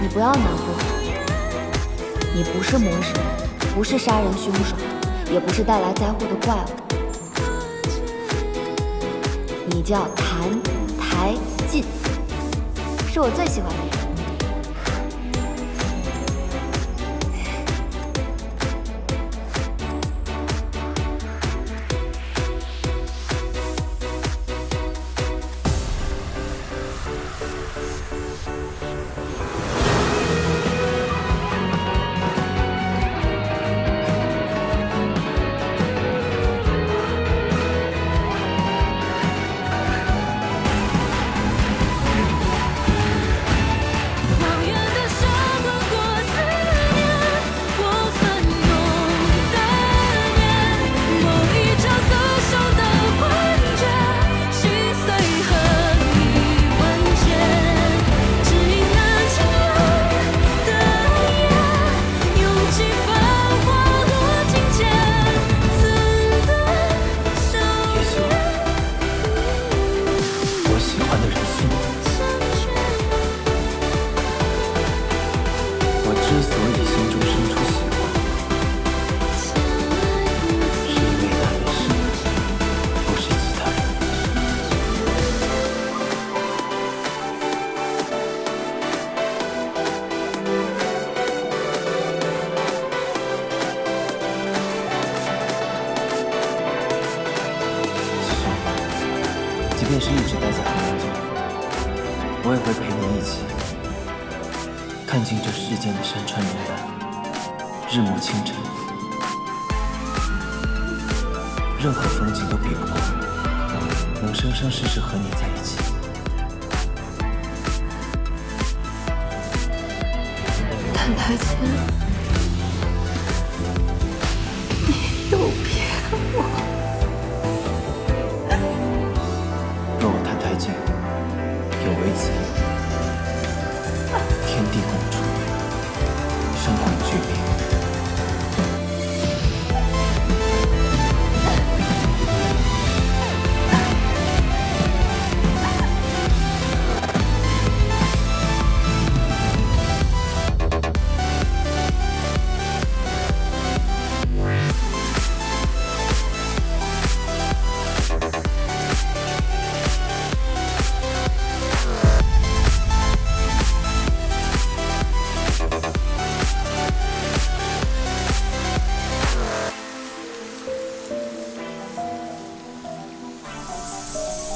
你不要难过。你不是魔神，不是杀人凶手，也不是带来灾祸的怪物。你叫谭台烬，是我最喜欢的人。即便是一直待在黑暗中，我也会陪你一起看尽这世间的山川野岭、日暮清晨，任何风景都比不过能生生世世和你在一起。谭台烬，你又骗我！若我谭台烬有为此意，天地共处，生共聚灭。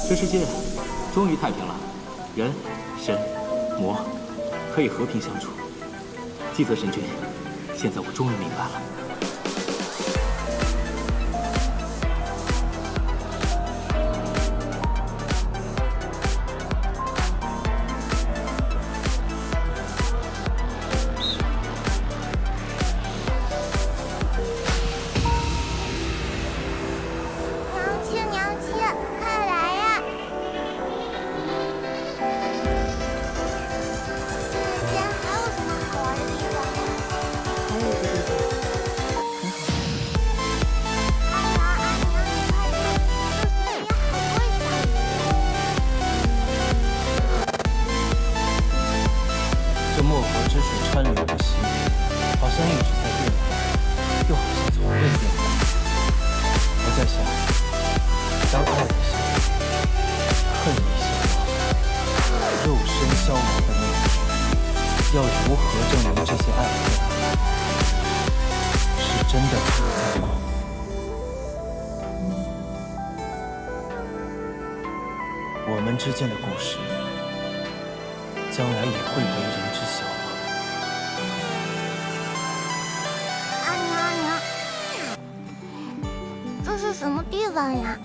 这世界终于太平了，人、神、魔可以和平相处。季泽神君，现在我终于明白了。这漠河之水川流不息，好像一直在变化，又好像从未变过。我在想，当爱的消亡、恨意消亡、肉身消亡的那一天，要如何证明这些爱恨是真的存在过？我们之间的故事，将来也会为人知晓吗？阿宁阿宁，这是什么地方呀？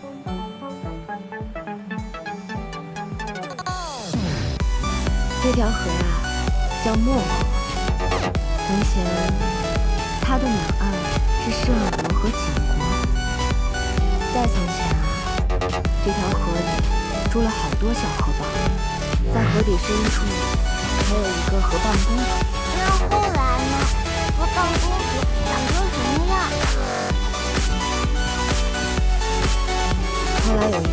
这条河啊，叫漠河。从前，它的两岸是圣国和景国。在从前啊，这条河里住了好多小河蚌，在河底深处还有一个河蚌公主。那后来呢？河蚌公主长成什么样？后来有一天，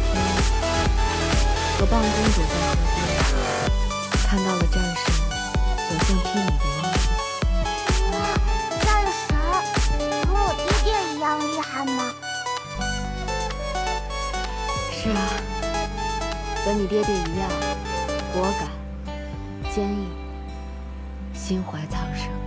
河蚌公主在河边看到了战神所向披靡的样子。哇，战神和我爹爹一样厉害吗？是啊，和你爹爹一样，果敢、坚毅，心怀苍生。